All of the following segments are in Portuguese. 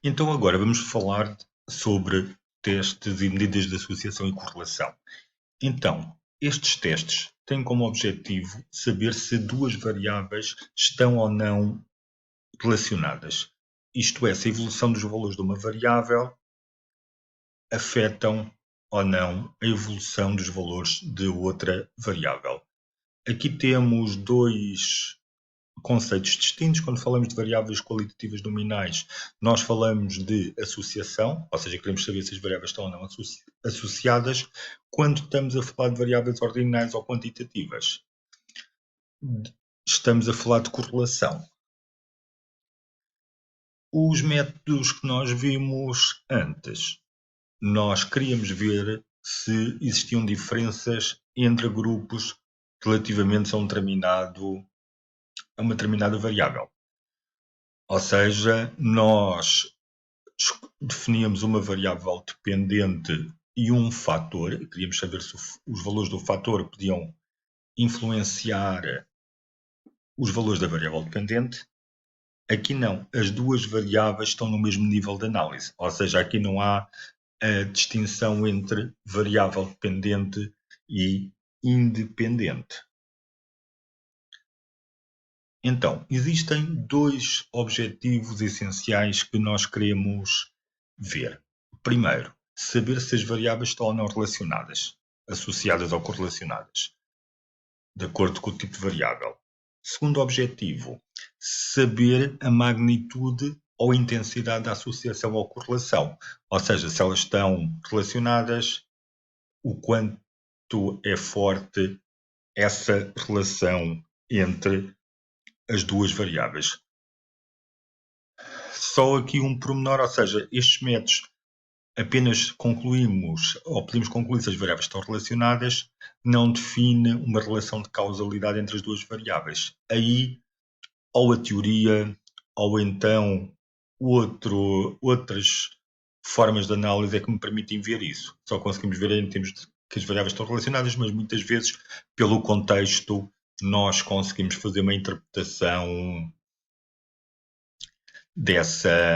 Então agora vamos falar sobre testes e medidas de associação e correlação. Então, estes testes têm como objetivo saber se duas variáveis estão ou não relacionadas. Isto é, se a evolução dos valores de uma variável afetam ou não a evolução dos valores de outra variável. Aqui temos dois conceitos distintos. Quando falamos de variáveis qualitativas nominais, nós falamos de associação, ou seja, queremos saber se as variáveis estão ou não associadas. Quando estamos a falar de variáveis ordinais ou quantitativas, estamos a falar de correlação. Os métodos que nós vimos antes, nós queríamos ver se existiam diferenças entre grupos relativamente a uma determinada variável. Ou seja, nós definíamos uma variável dependente e um fator. Queríamos saber se os valores do fator podiam influenciar os valores da variável dependente. Aqui não. As duas variáveis estão no mesmo nível de análise. Ou seja, aqui não há a distinção entre variável dependente e independente. Então, existem dois objetivos essenciais que nós queremos ver. Primeiro, saber se as variáveis estão ou não relacionadas, associadas ou correlacionadas, de acordo com o tipo de variável. Segundo objetivo, saber a magnitude ou intensidade da associação ou correlação, ou seja, se elas estão relacionadas, o quanto é forte essa relação entre as duas variáveis. Só aqui um pormenor, ou seja, estes métodos apenas concluímos, ou podemos concluir se as variáveis estão relacionadas, não define uma relação de causalidade entre as duas variáveis. Aí, ou a teoria, ou então outras formas de análise é que me permitem ver isso. Só conseguimos ver em termos de que as variáveis estão relacionadas, mas muitas vezes, pelo contexto, nós conseguimos fazer uma interpretação dessa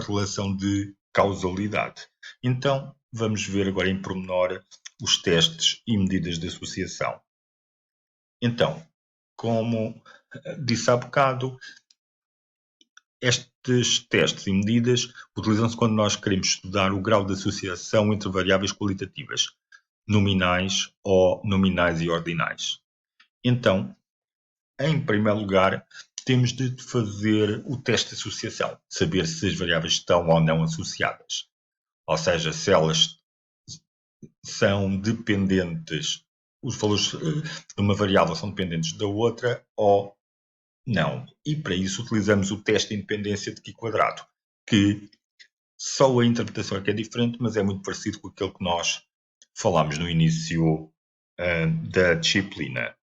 relação de causalidade. Então, vamos ver agora em pormenor os testes e medidas de associação. Então, como disse há bocado, estes testes e medidas utilizam-se quando nós queremos estudar o grau de associação entre variáveis qualitativas, nominais ou nominais e ordinais. Então, em primeiro lugar, temos de fazer o teste de associação, saber se as variáveis estão ou não associadas. Ou seja, se elas são dependentes, os valores de uma variável são dependentes da outra ou não. E para isso utilizamos o teste de independência de Q², que só a interpretação é que é diferente, mas é muito parecido com aquele que nós falámos no início da disciplina.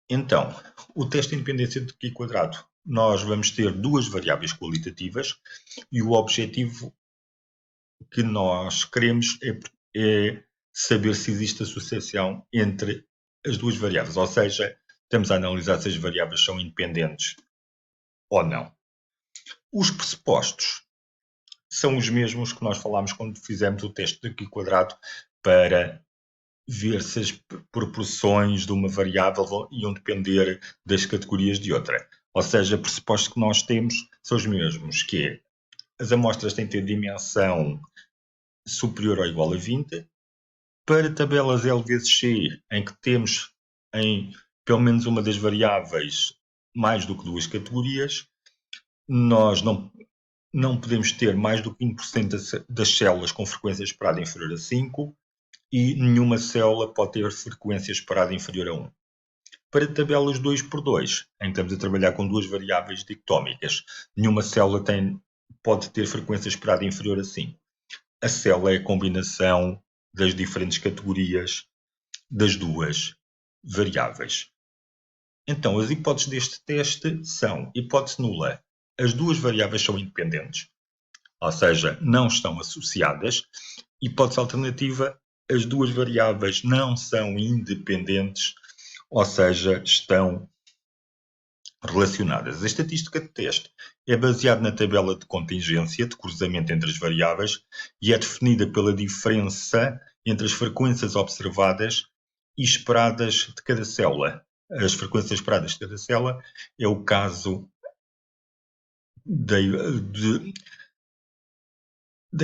Então, o teste de independência de Q², nós vamos ter duas variáveis qualitativas e o objetivo que nós queremos é saber se existe associação entre as duas variáveis, ou seja, estamos a analisar se as variáveis são independentes ou não. Os pressupostos são os mesmos que nós falámos quando fizemos o teste de Q² para ver se as proporções de uma variável iam depender das categorias de outra. Ou seja, pressupostos que nós temos são os mesmos, que é, as amostras têm que ter dimensão superior ou igual a 20. Para tabelas L vezes C, em que temos em pelo menos uma das variáveis mais do que duas categorias, nós não podemos ter mais do que 20% das células com frequência esperada inferior a 5 e nenhuma célula pode ter frequência esperada inferior a 1. Para tabelas 2x2, em que estamos a trabalhar com duas variáveis dicotómicas, nenhuma célula pode ter frequência esperada inferior a 5. A célula é a combinação das diferentes categorias das duas variáveis. Então, as hipóteses deste teste são: hipótese nula, as duas variáveis são independentes, ou seja, não estão associadas. Hipótese alternativa, as duas variáveis não são independentes, ou seja, estão relacionadas. A estatística de teste é baseada na tabela de contingência de cruzamento entre as variáveis e é definida pela diferença entre as frequências observadas e esperadas de cada célula. As frequências esperadas de cada célula é o caso da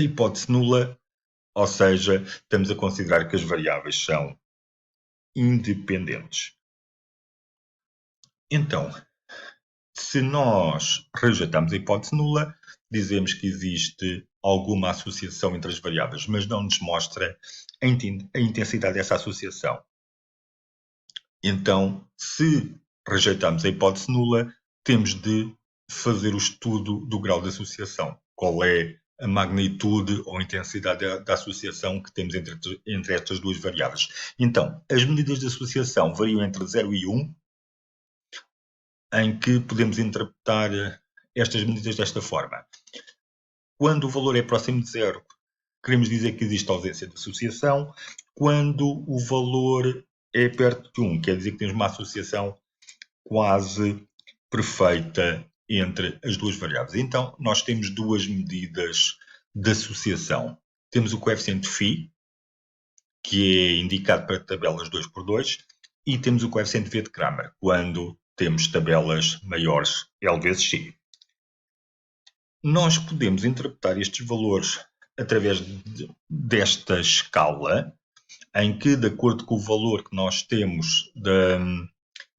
hipótese nula, ou seja, estamos a considerar que as variáveis são independentes. Então, se nós rejeitamos a hipótese nula, dizemos que existe alguma associação entre as variáveis, mas não nos mostra a intensidade dessa associação. Então, se rejeitamos a hipótese nula, temos de fazer o estudo do grau de associação. Qual é a magnitude ou intensidade da associação que temos entre estas duas variáveis. Então, as medidas de associação variam entre 0 e 1, em que podemos interpretar estas medidas desta forma. Quando o valor é próximo de 0, queremos dizer que existe ausência de associação. Quando o valor é perto de 1, quer dizer que temos uma associação quase perfeita entre as duas variáveis. Então, nós temos duas medidas de associação. Temos o coeficiente φ, que é indicado para tabelas 2x2, e temos o coeficiente V de Cramer, quando temos tabelas maiores L vezes X. Nós podemos interpretar estes valores através desta escala, em que, de acordo com o valor que nós temos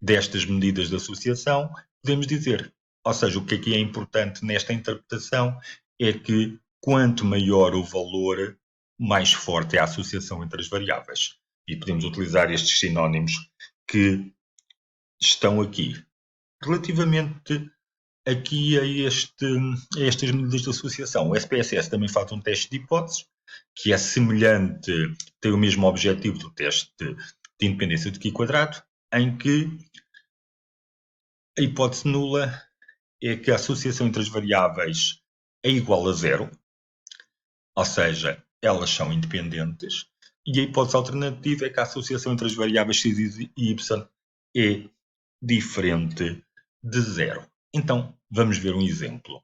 destas medidas de associação, podemos dizer, ou seja, o que é importante nesta interpretação é que quanto maior o valor, mais forte é a associação entre as variáveis. E podemos utilizar estes sinónimos que estão aqui. Relativamente aqui a estas medidas de associação, o SPSS também faz um teste de hipóteses, que é semelhante, tem o mesmo objetivo do teste de independência de Q², em que a hipótese nula é que a associação entre as variáveis é igual a 0, ou seja, elas são independentes, e a hipótese alternativa é que a associação entre as variáveis x e y é diferente de 0. Então, vamos ver um exemplo.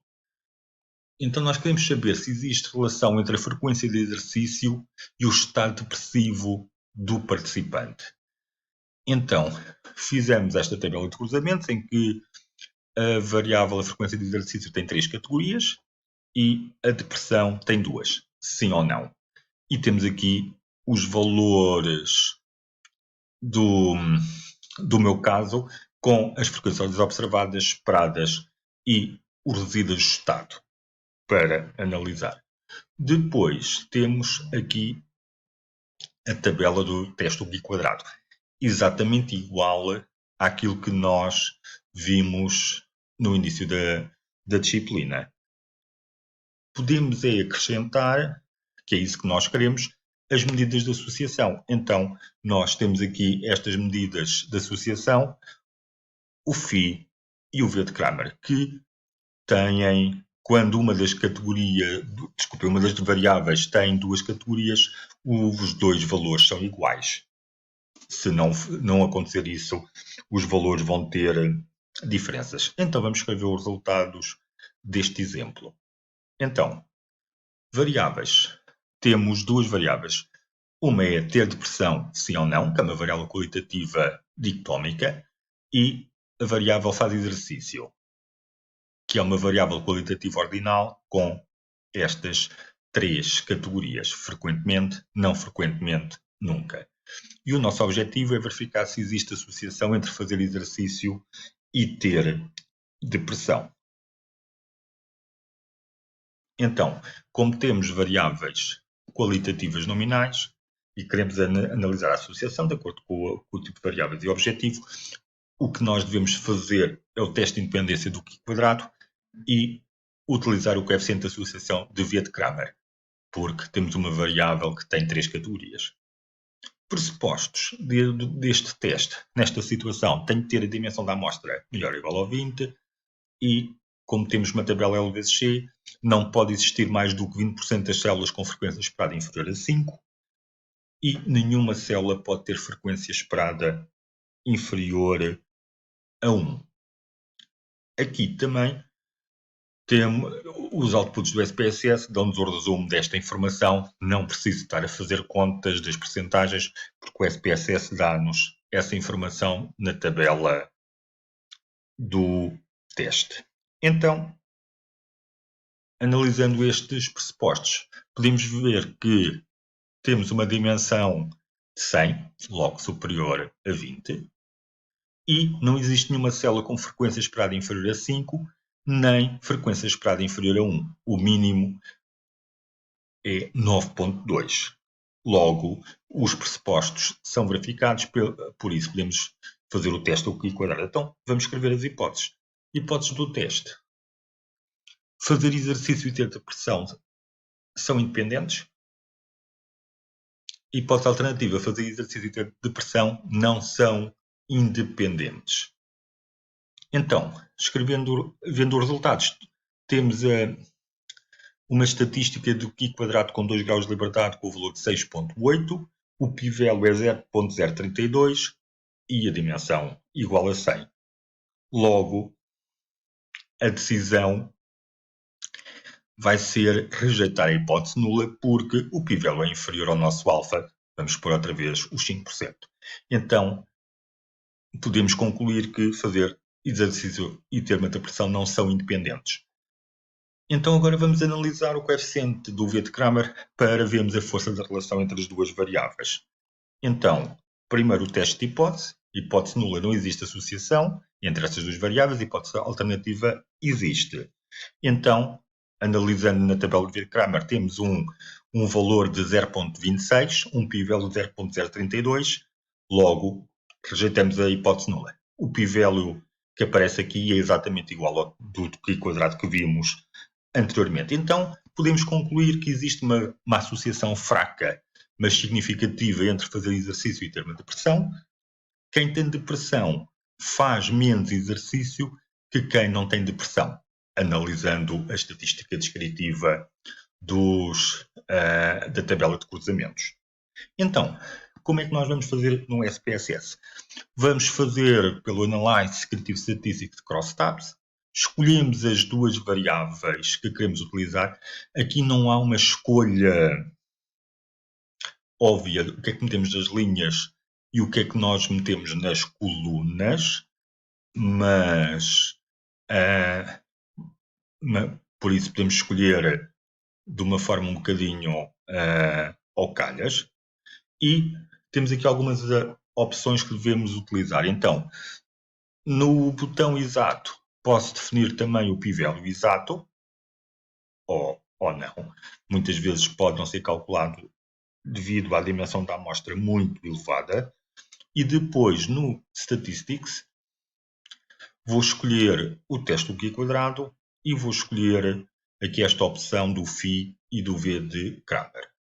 Então, nós queremos saber se existe relação entre a frequência de exercício e o estado depressivo do participante. Então, fizemos esta tabela de cruzamentos em que a variável, a frequência de exercício, tem 3 categorias e a depressão tem 2, sim ou não. E temos aqui os valores do meu caso, com as frequências observadas, esperadas e o resíduo ajustado para analisar. Depois temos aqui a tabela do teste do Q², exatamente igual àquilo que nós vimos no início da disciplina. Podemos acrescentar, que é isso que nós queremos, as medidas de associação. Então, nós temos aqui estas medidas de associação, o φ e o V de Cramer, que têm, quando uma das variáveis tem duas categorias, os dois valores são iguais. Se não acontecer isso, os valores vão ter diferenças. Então, vamos escrever os resultados deste exemplo. Então, variáveis. Temos duas variáveis. Uma é ter depressão, sim ou não, que é uma variável qualitativa dicotómica, e a variável faz exercício, que é uma variável qualitativa ordinal com estas três categorias: frequentemente, não frequentemente, nunca. E o nosso objetivo é verificar se existe associação entre fazer exercício e ter depressão. Então, como temos variáveis qualitativas nominais e queremos analisar a associação de acordo com o tipo de variáveis e o objetivo, o que nós devemos fazer é o teste de independência do Q² e utilizar o coeficiente de associação de V de Cramer, porque temos uma variável que tem três categorias. Pressupostos deste teste, nesta situação, tem que ter a dimensão da amostra maior ou igual a 20 e, como temos uma tabela L vezes C, não pode existir mais do que 20% das células com frequência esperada inferior a 5 e nenhuma célula pode ter frequência esperada inferior a 1. Aqui também temos os outputs do SPSS, dão-nos o resumo desta informação. Não preciso estar a fazer contas das percentagens, porque o SPSS dá-nos essa informação na tabela do teste. Então, analisando estes pressupostos, podemos ver que temos uma dimensão de 100, logo superior a 20, e não existe nenhuma célula com frequência esperada inferior a 5, nem frequência esperada inferior a 1. O mínimo é 9.2. Logo, os pressupostos são verificados, por isso podemos fazer o teste ao quadrado. Então, vamos escrever as hipóteses. Hipóteses do teste. Fazer exercício e ter depressão são independentes. Hipótese alternativa, fazer exercício e ter depressão não são independentes. Então, vendo os resultados, temos uma estatística do π² com 2 graus de liberdade com o valor de 6.8, o π-value é 0.032 e a dimensão igual a 100. Logo, a decisão vai ser rejeitar a hipótese nula porque o π-value é inferior ao nosso alfa. Vamos pôr outra vez os 5%. Então, podemos concluir que fazer exercício e ter uma depressão não são independentes. Então agora vamos analisar o coeficiente do V de Cramer para vermos a força da relação entre as duas variáveis. Então, primeiro o teste de hipótese. Hipótese nula, não existe associação entre estas duas variáveis. Hipótese alternativa existe. Então, analisando na tabela do V de Cramer, temos um valor de 0.26, um π-value de 0.032. Logo, rejeitamos a hipótese nula. O π-value que aparece aqui é exatamente igual ao do π² que vimos anteriormente. Então, podemos concluir que existe uma associação fraca, mas significativa entre fazer exercício e ter uma depressão. Quem tem depressão faz menos exercício que quem não tem depressão, analisando a estatística descritiva da tabela de cruzamentos. Então, como é que nós vamos fazer no SPSS? Vamos fazer pelo Analyze Descriptive Statistics de Crosstabs. Escolhemos as duas variáveis que queremos utilizar. Aqui não há uma escolha óbvia do que é que metemos nas linhas e o que é que nós metemos nas colunas, mas por isso podemos escolher de uma forma um bocadinho ao calhas. E temos aqui algumas opções que devemos utilizar. Então, no botão exato, posso definir também o π-value exato, ou não. Muitas vezes pode não ser calculado devido à dimensão da amostra muito elevada. E depois, no Statistics, vou escolher o teste do π² e vou escolher aqui esta opção do φ e do V de Cramer.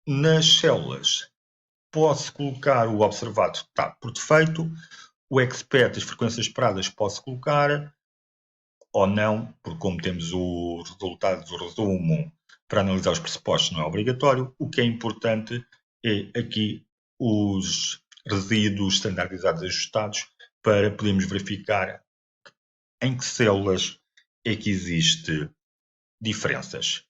Nas células, posso colocar o observado que está por defeito, o expect, as frequências esperadas, posso colocar, ou não, porque como temos os resultados do resumo para analisar os pressupostos, não é obrigatório. O que é importante é aqui os resíduos standardizados ajustados para podermos verificar em que células é que existe diferenças.